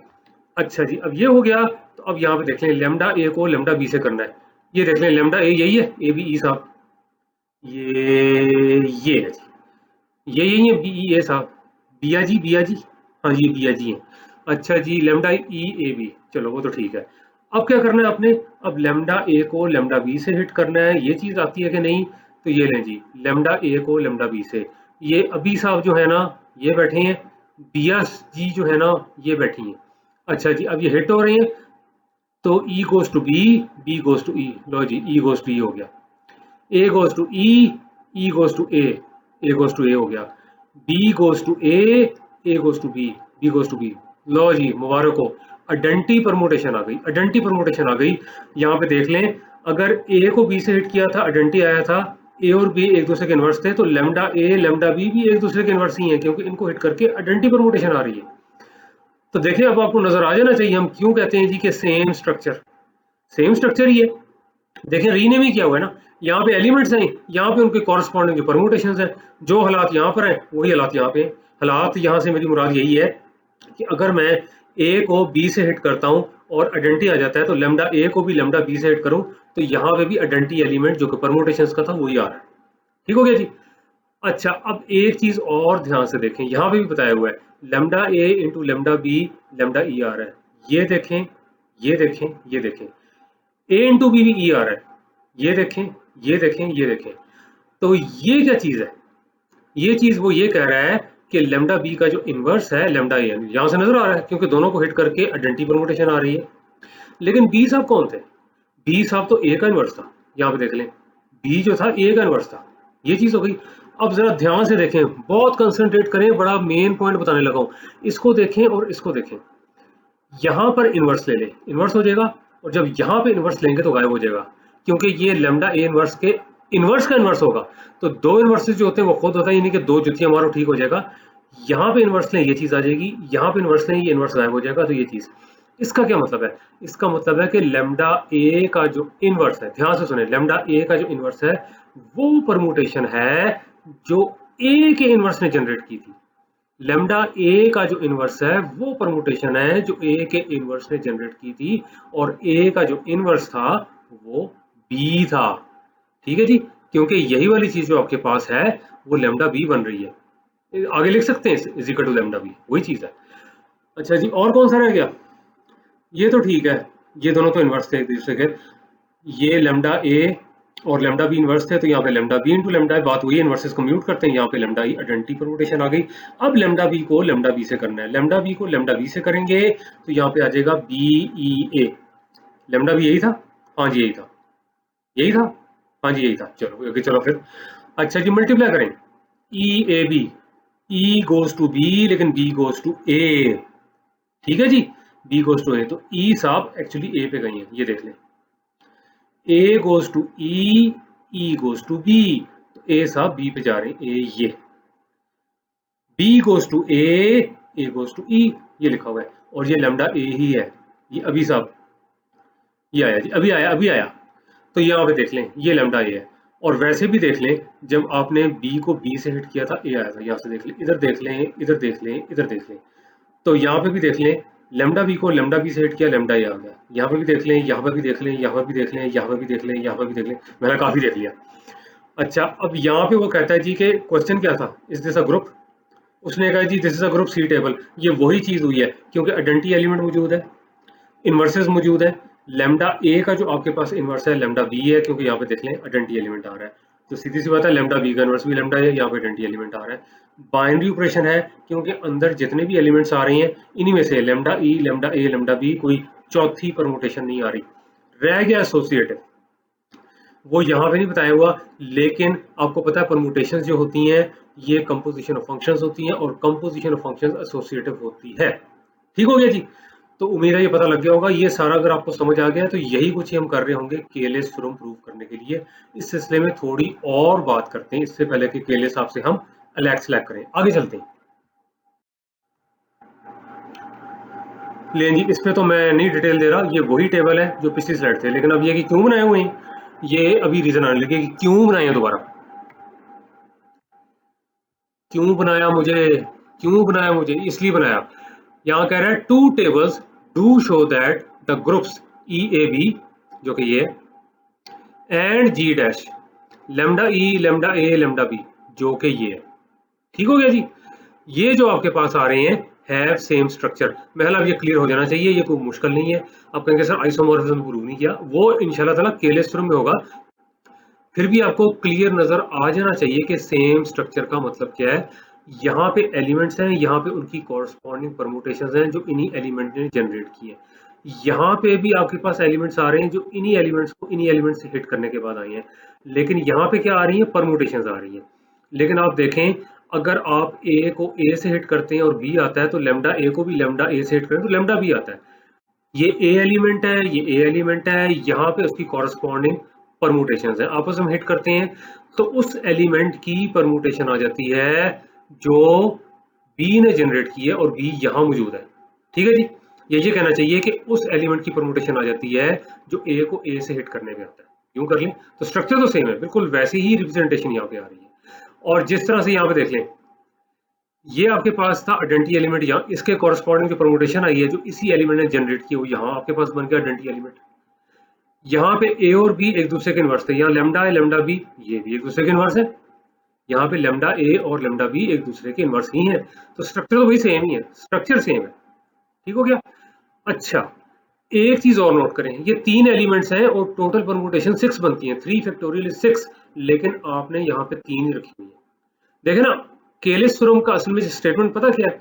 अच्छा जी, अब ये हो गया। तो अब यहाँ पे देख लें, लेमडा ए को लेमडा बी से करना है। ये देख लें, लेमडा ए यही है, ए बी ई साहब, ये है जी, ये यही है बी ई ए साहब, बिया जी, हाँ जी बिया जी है। अच्छा जी, लेमडा ई ए बी, चलो वो तो ठीक है। अब क्या करना है आपने, अब लेमडा ए को लेमडा बी से हिट करना है, ये चीज आती है कि नहीं, तो ये लें जी, लेमडा ए को लेमडा बी से, ये अभी साहब जो है ना ये बैठे हैं, बिया जी जो है ना ये बैठी हैं। अच्छा जी, अब ये हिट हो रहे हैं, तो e goes to b goes to e, लो जी ई गोज टू ई हो गया, a goes to E goes to a goes to a हो गया, b goes to a goes to b goes to b. लो जी मुबारक हो, अडेंटी परमुटेशन आ गई, अडेंटी परमुटेशन आ गई। यहाँ पे देख लें, अगर ए को बी से हिट किया था, अडेंटी आया था, ए और बी एक दूसरे के इन्वर्स थे, तो लेमडा ए लेमडा बी भी एक दूसरे के इन्वर्स ही हैं, क्योंकि इनको हिट करके अडेंटी परमुटेशन आ रही है। तो देखिए अब आपको नजर आ जाना चाहिए हम क्यों कहते हैं जी कि सेम स्ट्रक्चर ही है। देखें रीनेम ही किया हुआ है ना, यहाँ पे एलिमेंट्स हैं, यहाँ पे उनके कॉरस्पॉन्डिंग जो परमुटेशंस हैं, जो हालात यहाँ पर हैं वही हालात यहाँ पे हैं। हालात यहाँ से मेरी मुराद यही है कि अगर मैं ए को बी से हिट करता हूँ और आइडेंटी आ जाता है, तो लेमडा ए को भी लेमडा बी से हिट करूँ तो यहाँ पे भी आइडेंटी एलिमेंट जो कि परमुटेशंस का था वही आ रहा है। ठीक हो गया जी। अच्छा, अब एक चीज और ध्यान से देखें, यहाँ पे भी बताया हुआ है lambda A into lambda b lambda ई आ रहा है। ये देखें, ये देखें, ये देखें, ए इंटू बी भी ई आ रहा है। ये देखें, ये देखें, ये देखें, तो ये क्या चीज है, ये चीज वो ये कह रहा है कि लेमडा बी का जो इनवर्स है लेमडा ए, यहां से नजर आ रहा है क्योंकि दोनों को हिट करके आइडेंटी परमुटेशन आ रही है। लेकिन बी साहब कौन थे, बी साहब तो ए का इनवर्स था। यहाँ पे देख लें, बी जो था ए का इनवर्स था, ये चीज हो गई। अब जरा ध्यान से देखें, बहुत कंसंट्रेट करें, बड़ा मेन पॉइंट बताने लगा हूं, इसको देखें और इसको देखें। यहाँ पर इनवर्स ले लें, इनवर्स हो जाएगा, और जब यहाँ पे इनवर्स लेंगे तो गायब हो जाएगा, क्योंकि ये लेमडा ए इनवर्स के इनवर्स का इनवर्स होगा। तो दो इनवर्सेस जो होते हैं वो खुद होता है, यानी कि दो जुतियां मारो ठीक हो जाएगा। यहाँ पे इनवर्स लें ये चीज आ जाएगी, यहाँ पे इनवर्स लें ये इनवर्स गायब हो जाएगा। तो ये चीज, इसका क्या मतलब है, इसका मतलब है कि लेमडा ए का जो इनवर्स है, ध्यान से सुने, लेमडा ए का जो इनवर्स है वो परमुटेशन है जो ए के इनवर्स ने जनरेट की थी। लेमडा ए का जो इनवर्स है वो परमुटेशन है जो ए के इनवर्स ने जनरेट की थी, और ए का जो इनवर्स था वो बी था। ठीक है जी, क्योंकि यही वाली चीज जो आपके पास है वो लेमडा बी बन रही है, आगे लिख सकते हैं is equal to lambda B, वही चीज है। अच्छा जी, और कौन सा रह गया, ये तो ठीक है, ये दोनों तो इनवर्स थे एक दूसरे के, ये लेमडा ए और लेमडा बी इनवर्स थे, तो यहाँ पे लेमडा बी इंटू लेमडा, बात हुई इनवर्सेस को म्यूट करते हैं, यहाँ पे लेमडा ई आइडेंटिटी परमुटेशन आ गई। अब लेमडा बी को लेमडा बी से करना है, लेमडा बी को लेमडा बी से करेंगे तो यहाँ पे आ जाएगा बी ई ए, लेमडा बी यही था, हाँ जी यही था, यही था, हाँ जी यही था, चलो ओके चलो फिर। अच्छा जी, मल्टीप्लाई करें, e A b, e goes to b लेकिन बी गोज टू ए, ठीक है जी, बी गोज टू ए, तो ई साहब एक्चुअली ए पे गई है, ये देख लें, A goes to E goes to B, तो ए साहब बी पे जा रहे हैं, ए ये, b goes to a goes to e, ये लिखा हुआ है, और ये लेमडा ए ही है, ये अभी साहब ये आया जी, अभी आया, अभी आया। तो यहाँ पे देख लें ये लेमडा ए है, और वैसे भी देख लें जब आपने बी को बी से हिट किया था ए आया था, यहाँ से देख लें, इधर देख लें, इधर देख लें, इधर देख लें, तो यहाँ पे भी देख लें लेमडा बी को लेमडा बी से हिट किया, लेमडा ए आ गया। यहाँ पे भी देख लें, यहाँ पे भी देख लें, यहाँ पे भी देख लें, यहाँ पे भी देख लें, यहाँ पे भी देख लें, मैंने काफी देख लिया। अच्छा, अब यहाँ पे वो कहता है जी कि क्वेश्चन क्या था, इज दिस अ ग्रुप? उसने कहा जी this is a group see table. ये वही चीज हुई है, क्योंकि आइडेंटिटी एलिमेंट मौजूद है, इन्वर्सेस मौजूद है। लेमडा ए का जो आपके पास इन्वर्स है लेमडा बी है, क्योंकि यहाँ पे देख लें आइडेंटिटी एलिमेंट आ रहा है, तो सीधी सी बात है लेमडा बी का इन्वर्स भी लेमडा है, यहाँ पे आइडेंटिटी एलिमेंट आ रहा है। बाइनरी ऑपरेशन है, क्योंकि अंदर जितने भी एलिमेंट्स आ रहे हैं इन्हीं में से लेमडा ई, लेमडा ए, लेमडा बी, कोई चौथी परमुटेशन नहीं आ रही। रह गया एसोसिएटिव, वो यहाँ पे नहीं बताया हुआ, लेकिन आपको पता है परमुटेशंस जो होती हैं ये कंपोजिशन ऑफ फंक्शंस होती हैं, और कंपोजिशन ऑफ फंक्शंस एसोसिएटिव होती है। ठीक हो गया जी? तो उम्मीद है ये पता लग गया होगा। ये सारा अगर आपको समझ आ गया है तो यही कुछ ही हम कर रहे होंगे केलेस थ्योरम प्रूव करने के लिए। इस सिलसिले में थोड़ी और बात करते हैं, इससे पहले कि केलेस साहब से हम अलग सेलेक्ट करें। आगे चलते हैं। लेकिन जी इस पे तो मैं नहीं डिटेल दे रहा, ये वही टेबल है जो पिछली स्लाइड थे, लेकिन अब ये कि क्यों बनाए हुए हैं, ये अभी रीजन आने लगे कि क्यों बनाए हैं दोबारा। क्यों बनाया मुझे, क्यों बनाया मुझे, इसलिए बनाया। यहाँ कह रहा है two tables do show that the groups E A B, जो कि ये, and G dash lambda E, lambda A, lambda B, जो कि ये है। ठीक हो गया जी? ये जो आपके पास आ रहे हैं हैव सेम स्ट्रक्चर। मतलब ये क्लियर हो जाना चाहिए, ये कोई मुश्किल नहीं है। आप कहेंगे सर आइसोमॉर्फिज्म प्रूव नहीं किया, वो इंशाल्लाह ताला केलेस थ्योरम में होगा। फिर भी आपको क्लियर नजर आ जाना चाहिए कि सेम स्ट्रक्चर का मतलब क्या है। यहाँ पे एलिमेंट्स हैं, यहाँ पे उनकी कॉरस्पॉन्डिंग परमुटेशंस हैं जो इन्हीं एलिमेंट ने जनरेट किए हैं। यहाँ पे भी आपके पास एलिमेंट्स आ रहे हैं जो इन्हीं एलिमेंट्स को इन्हीं एलिमेंट्स से हिट करने के बाद आए हैं, लेकिन यहाँ पे क्या आ रही है, परमुटेशंस आ रही हैं। लेकिन आप देखें, अगर आप ए को ए से हिट करते हैं और बी आता है, तो लेमडा ए को भी लेमडा ए से हिट करें तो लेमडा बी आता है। ये ए एलिमेंट है, ये ए एलिमेंट है, यहाँ पे उसकी कॉरस्पॉन्डिंग परमुटेशंस है, आपस में हिट करते हैं तो उस एलिमेंट की परमुटेशन आ जाती है जो बी ने जनरेट की है, और बी यहाँ मौजूद है। ठीक है जी? ये कहना चाहिए कि उस एलिमेंट की परमुटेशन आ जाती है जो ए को ए से हिट करने में आता है। यूं कर लें तो स्ट्रक्चर तो सेम है, बिल्कुल वैसी ही रिप्रेजेंटेशन यहाँ पे आ रही है। और जिस तरह से यहाँ पे देख लें, ये आपके पास था आइडेंटिटी एलिमेंट, यहाँ इसके कॉरस्पॉन्डिंग जो परमुटेशन आई है जो इसी एलिमेंट ने जनरेट की, वो यहाँ आपके पास बन गया आइडेंटिटी एलिमेंट। यहाँ पे ए और बी एक दूसरे के इन्वर्स थे, यहाँ लेमडा है, लेमडा बी, ये भी एक दूसरे के इन्वर्स है। यहाँ पे लेमडा ए और लेमडा बी एक दूसरे के इन्वर्स ही है, तो स्ट्रक्चर तो वही सेम ही है, स्ट्रक्चर सेम है। ठीक हो गया? अच्छा, एक चीज और नोट करें, ये तीन एलिमेंट्स हैं और टोटल परमुटेशन 6 बनती है, 3 फैक्टोरियल इज 6, लेकिन आपने यहाँ पे 3 ही रखी हुई है। देखे ना, केलेस थ्योरम का असल में स्टेटमेंट पता क्या है,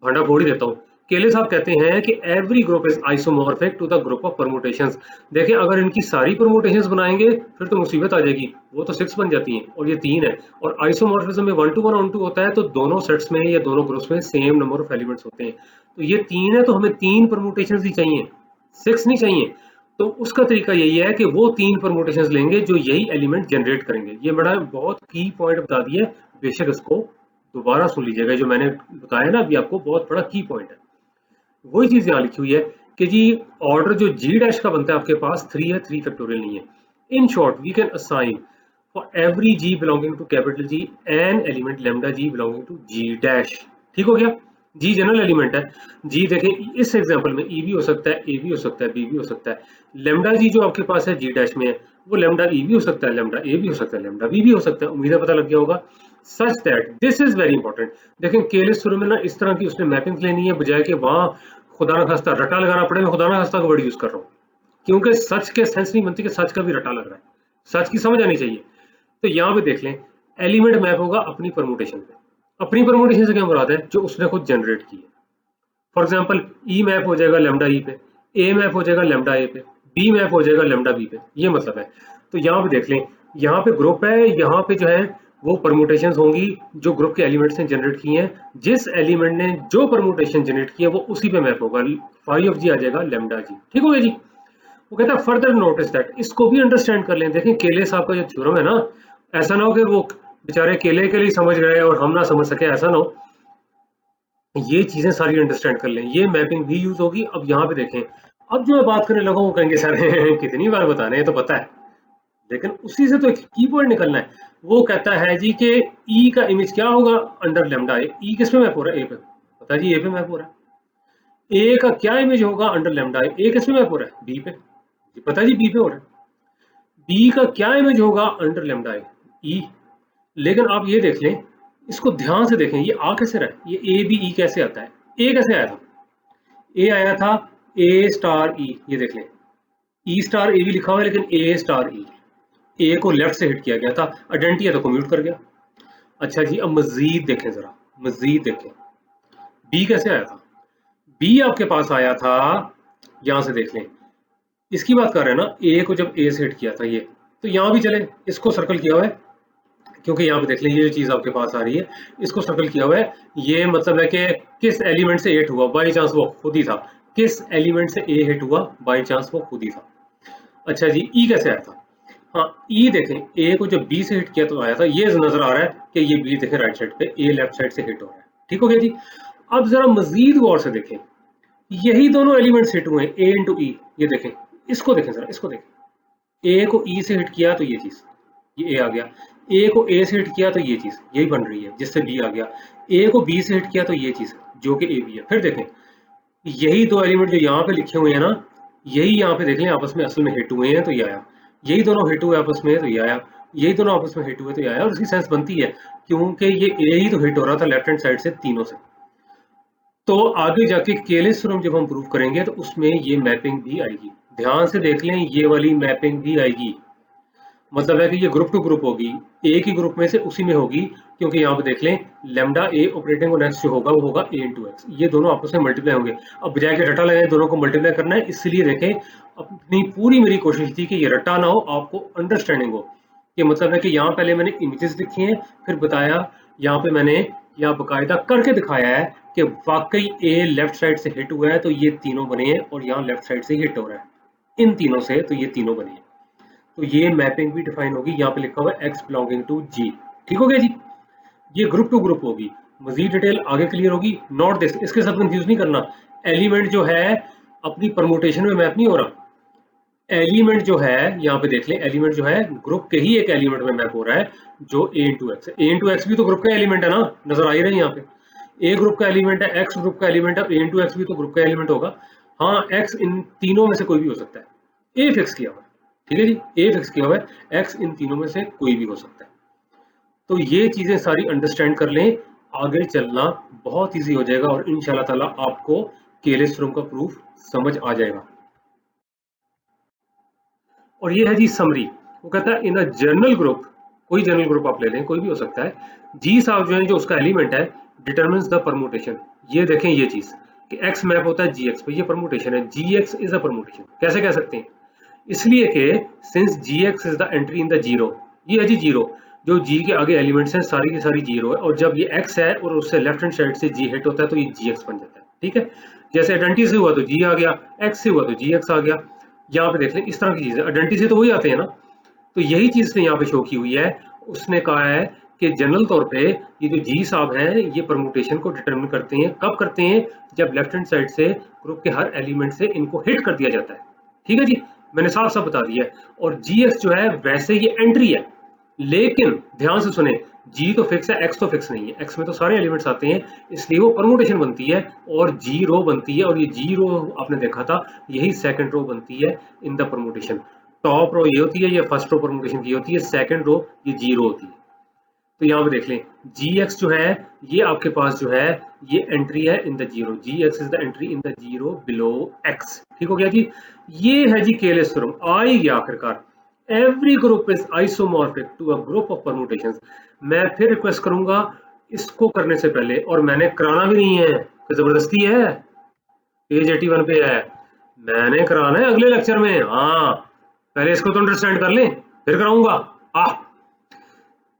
भांडा फोड़ ही देता हूँ। केले साहब कहते हैं कि every group is isomorphic to the group of permutations. देखिए अगर इनकी सारी परमुटेशंस बनाएंगे फिर तो मुसीबत आ जाएगी, वो तो 6 बन जाती हैं और ये 3 है। और आइसोमॉर्फिज्म में 1 to 1 on 2 होता है, तो दोनों सेट्स में या दोनों ग्रुप्स में सेम नंबर ऑफ एलिमेंट्स होते हैं। तो ये 3 है तो हमें 3 परमुटेशंस ही चाहिए, 6 नहीं चाहिए। तो उसका तरीका यही है कि वो 3 परमुटेशंस लेंगे जो यही एलिमेंट जनरेट करेंगे। ये बड़ा बहुत की पॉइंट बता दिया, बेशक इसको दोबारा सुन लीजिएगा, जो मैंने बताया ना अभी आपको, बहुत बड़ा की पॉइंट है। वही चीज यहाँ लिखी हुई है कि जी ऑर्डर जो जी डैश का बनता है आपके पास 3 है, 3 फैक्टोरियल नहीं है। In short we can assign for every G belonging to capital G an element lambda G belonging to G dash. ठीक हो गया? जी जनरल एलिमेंट है। जी देखें इस एग्जांपल में ई भी हो सकता है, ए भी हो सकता है, बी भी हो सकता है। लेमडा जी जो आपके पास है जी डैश में है, वो लेमडा ई भी हो सकता है, लेमडा ए भी हो सकता है, लेमडा बी भी हो सकता है। उम्मीद है पता लग गया होगा। Such that this is very important. देखें केलेस थ्योरम में ना इस तरह की उसने मैपिंग लेनी है, बजाय कि वहां खुदा ना खास्ता रटा लगाना पड़े। मैं खुदा ना खास्ता का वर्ड यूज कर रहा हूँ, क्योंकि सच के सेंस नहीं बनती कि सच का भी रटा लग रहा है, सच की समझ आनी चाहिए। तो यहाँ पे देख लें, एलिमेंट मैप होगा अपनी परमुटेशन पे। अपनी परमुटेशन से क्या मुराद है, जो उसने खुद जनरेट की है। फॉर एग्जाम्पल ई मैप हो जाएगा लेमडा ई पे, ए मैप हो जाएगा लेमडा ए पे, बी मैप हो जाएगा लेमडा बी पे, ये मतलब है। तो यहाँ पे देख लें, यहाँ पे ग्रुप है, यहाँ पे जो है वो परमुटेशंस होंगी जो ग्रुप के एलिमेंट्स ने जनरेट की हैं। जिस एलिमेंट ने जो परमुटेशन जनरेट की है वो उसी पे मैप होगा, फाई ऑफ जी आ जाएगा लेमडा जी। ठीक हो गया जी? वो कहता है फर्दर नोटिस दैट, इसको भी अंडरस्टैंड कर लें। देखें केले साहब का जो थ्योरम है ना, ऐसा ना हो कि वो बेचारे केले के लिए समझ रहे और हम ना समझ सके, ऐसा ना हो। ये चीजें सारी अंडरस्टैंड कर लें, ये मैपिंग भी यूज होगी। अब यहाँ पे देखें, अब जो मैं बात करने लगा वो कहेंगे सर कितनी बार बताने हैं, तो पता है, लेकिन उसी से तो एक की पॉइंट निकलना है। वो कहता है जी कि ई का इमेज क्या होगा अंडर लेमडा ए। ई किस पे मैप हो रहा है? ए पे। पता है जी ए पे मैप हो रहा है। ए का क्या इमेज होगा अंडर लेमडा आई? ए किस पे मैप हो रहा है? बी पे, पता है जी बी पे हो रहा है। बी का क्या इमेज होगा अंडर लेमडा आई? ई। लेकिन आप ये देख लें, इसको ध्यान से देखें, ये आ कैसे रहा है? ये ए बी ई कैसे आता है? ए कैसे आया था? ए आया था ए स्टार ई, ये देख लें, ई स्टार ए भी लिखा हुआ है लेकिन ए स्टार ई, ए को लेफ्ट से हिट किया गया था, आइडेंटिटी है तो कम्यूट कर गया। अच्छा जी, अब मजीद देखें जरा, मजीद देखें, बी कैसे आया था? बी आपके पास आया था, यहां से देख लें, इसकी बात कर रहे हैं ना, ए को जब ए से हिट किया था ये, तो यहां भी चले, इसको सर्कल किया हुआ है, क्योंकि यहाँ पे देख लें ये जो चीज आपके पास आ रही है, इसको सर्कल किया हुआ है, ये मतलब है कि किस एलिमेंट से हिट हुआ, बाई चांस वो खुद ही था, किस एलिमेंट से ए हिट हुआ, बाई चांस वो खुद ही था। अच्छा जी, ई कैसे आया था? हाँ, ई देखें, ए को जब बी से हिट किया तो आया था, ये नजर आ रहा है कि ये बी देखें राइट साइड पे, ए लेफ्ट साइड से हिट हो रहा है, ठीक हो गया जी। अब जरा मजीद गौर से देखें, यही दोनों एलिमेंट्स हिट हुए, ए इंटू ई, ये देखें, इसको देखें जरा, इसको देखें, ए को ई से हिट किया तो ये चीज, ये ए आ गया, ए को ए से हिट किया तो ये चीज यही बन रही है जिससे बी आ गया, ए को बी से हिट किया तो ये चीज जो कि ए बी है। फिर देखें, यही दो एलिमेंट जो यहाँ पे लिखे हुए हैं ना, यही यहाँ पे देख लें आपस में असल में हिट हुए हैं तो ये आया, यही दोनों हिट हुए आपस में तो ये आया, यही दोनों आपस में हिट हुए तो ये आया, और इसकी सेंस बनती है क्योंकि ये ए ही तो हिट हो रहा था लेफ्ट हैंड साइड से तीनों से। तो आगे जाके केयरलेस थ्योरम जब हम प्रूव करेंगे तो उसमें ये मैपिंग भी आएगी, ध्यान से देख लें, ये वाली मैपिंग भी आएगी, मतलब है कि ये ग्रुप टू ग्रुप होगी, एक ही ग्रुप में से उसी में होगी, क्योंकि यहाँ पे देख लें lambda A operating on x जो होगा वो होगा ए इंटू एक्स, ये दोनों आपस में मल्टीप्लाई होंगे। अब बजाय के रट्टा लगाए दोनों को मल्टीप्लाई करना है, इसलिए देखें अपनी पूरी मेरी कोशिश थी कि ये रट्टा ना हो, आपको अंडरस्टैंडिंग हो, कि मतलब है कि यहाँ पहले मैंने इमेजेस लिखी हैं, फिर बताया, यहाँ पे मैंने यहाँ बाकायदा करके दिखाया है कि वाकई ए लेफ्ट साइड से हिट हुआ है तो ये तीनों बने हैं, और यहाँ लेफ्ट साइड से हिट हो रहा है इन तीनों से तो ये तीनों बने हैं। तो ये मैपिंग भी डिफाइन होगी, यहाँ पे लिखा हुआ है एक्स बिलोंगिंग टू जी, ठीक हो गया जी। ये ग्रुप टू ग्रुप होगी, मजीद डिटेल आगे क्लियर होगी, नॉट दिस, इसके साथ कंफ्यूज नहीं करना, एलिमेंट जो है अपनी परमुटेशन में मैप नहीं हो रहा, एलिमेंट जो है यहाँ पे देख लें, एलिमेंट जो है ग्रुप के ही एक एलिमेंट में मैप हो रहा है जो ए इंटू एक्स है, ए इंटू एक्स भी तो ग्रुप का एलिमेंट है ना, नजर आ ही रहे हैं यहाँ पे, ए ग्रुप का एलिमेंट है, एक्स ग्रुप का एलिमेंट है, ए इंटू एक्स भी तो ग्रुप का एलिमेंट होगा। हाँ, एक्स इन तीनों में से कोई भी हो सकता है, ए फिक्स किया हुआ है, ठीक है जी, ए फिक्स किया हुआ है, एक्स इन तीनों में से कोई भी हो सकता है। तो ये चीजें सारी अंडरस्टैंड कर लें, आगे चलना बहुत इजी हो जाएगा और इंशाल्लाह ताला आपको केयरलेस थ्योरम का प्रूफ समझ आ जाएगा। और ये है जी समरी, वो कहता है इन अ जनरल ग्रुप, कोई जनरल ग्रुप आप ले लें, कोई भी हो सकता है, जी साहब जो है जो उसका एलिमेंट है डिटरमिन्स द परमुटेशन, ये देखें ये चीज कि एक्स मैप होता है जी एक्स पे, ये परमुटेशन है, G X is a permutation, कैसे कह सकते हैं? इसलिए कि since G X is the entry in the zero, ये है जी जीरो, जो जी के आगे एलिमेंट्स हैं सारी की सारी जीरो है, और जब ये एक्स है और उससे लेफ्ट हैंड साइड से जी हिट होता है तो ये जी एक्स बन जाता है, ठीक है। जैसे आइडेंटिटी से हुआ तो जी आ गया, एक्स से हुआ तो जी एक्स आ गया, यहाँ पे देख लें इस तरह की चीजें, आइडेंटिटी से तो वही आते हैं ना, तो यही चीज ने यहाँ पे शो की हुई है, उसने कहा है कि जनरल तौर पे ये जो जी साहब हैं ये परमुटेशन को डिटरमिन करते हैं, कब करते हैं? जब लेफ्ट हैंड साइड से ग्रुप के हर एलिमेंट से इनको हिट कर दिया जाता है, ठीक है जी, मैंने साफ साफ बता दिया है। और जी एक्स जो है वैसे ये एंट्री है, लेकिन ध्यान से सुने, जी तो फिक्स है, एक्स तो फिक्स नहीं है, एक्स में तो सारे एलिमेंट्स आते हैं, इसलिए वो परमुटेशन बनती है और जी रो बनती है, और ये जी रो आपने देखा था यही सेकंड रो बनती है in the permutation, top row ये होती है, ये फर्स्ट रो परमुटेशन की होती है, सेकंड रो ये जी रो होती है। तो यहाँ पे देख लें जी एक्स जो है ये आपके पास जो है ये एंट्री है in the zero, G X is the entry in the zero below X, ठीक हो गया जी। ये है जी केयरलेस थ्योरम, आ ही गया आखिरकार, every group is isomorphic to a group of permutations. मैं फिर रिक्वेस्ट करूंगा इसको करने से पहले, और मैंने कराना भी नहीं है कि जबरदस्ती है, पेज 81 पे है, मैंने कराना है अगले लेक्चर में, हाँ पहले इसको तो अंडरस्टैंड कर लें फिर कराऊंगा।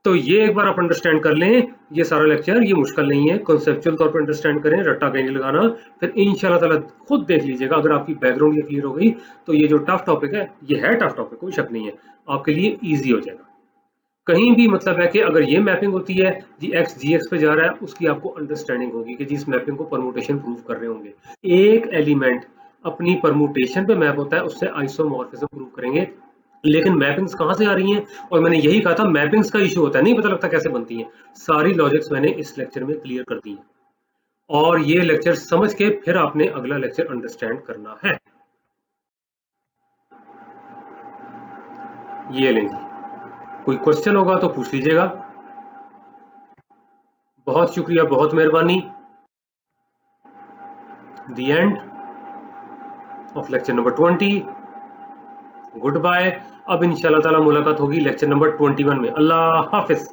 तो ये एक बार आप अंडरस्टैंड कर लें, ये सारा लेक्चर ये मुश्किल नहीं है, कॉन्सेप्चुअल तौर पर अंडरस्टैंड करें, रट्टा कहीं नहीं लगाना, फिर इंशाल्लाह ताला खुद देख लीजिएगा, अगर आपकी बैकग्राउंड ये क्लियर हो गई तो ये जो टफ टॉपिक है, ये है टफ टॉपिक कोई शक नहीं है, आपके लिए ईजी हो जाएगा। कहीं भी मतलब है कि अगर ये मैपिंग होती है जी एक्स पे जा रहा है, उसकी आपको अंडरस्टैंडिंग होगी कि जिस मैपिंग को परमुटेशन प्रूव कर रहे होंगे, एक एलिमेंट अपनी परमुटेशन पे मैप होता है उससे आइसोमॉर्फिज्म प्रूव करेंगे, लेकिन मैपिंग्स कहाँ से आ रही हैं? और मैंने यही कहा था मैपिंग्स का इशू होता है, नहीं पता लगता कैसे बनती हैं, सारी लॉजिक्स मैंने इस लेक्चर में क्लियर कर दी है। और ये लेक्चर समझ के फिर आपने अगला लेक्चर अंडरस्टैंड करना है। ये लें जी, कोई क्वेश्चन होगा तो पूछ लीजिएगा। बहुत शुक्रिया, बहुत मेहरबानी। The end of lecture number 20। Good bye. अब इंशाल्लाह ताला मुलाकात होगी लेक्चर नंबर 21 में। अल्लाह हाफिज।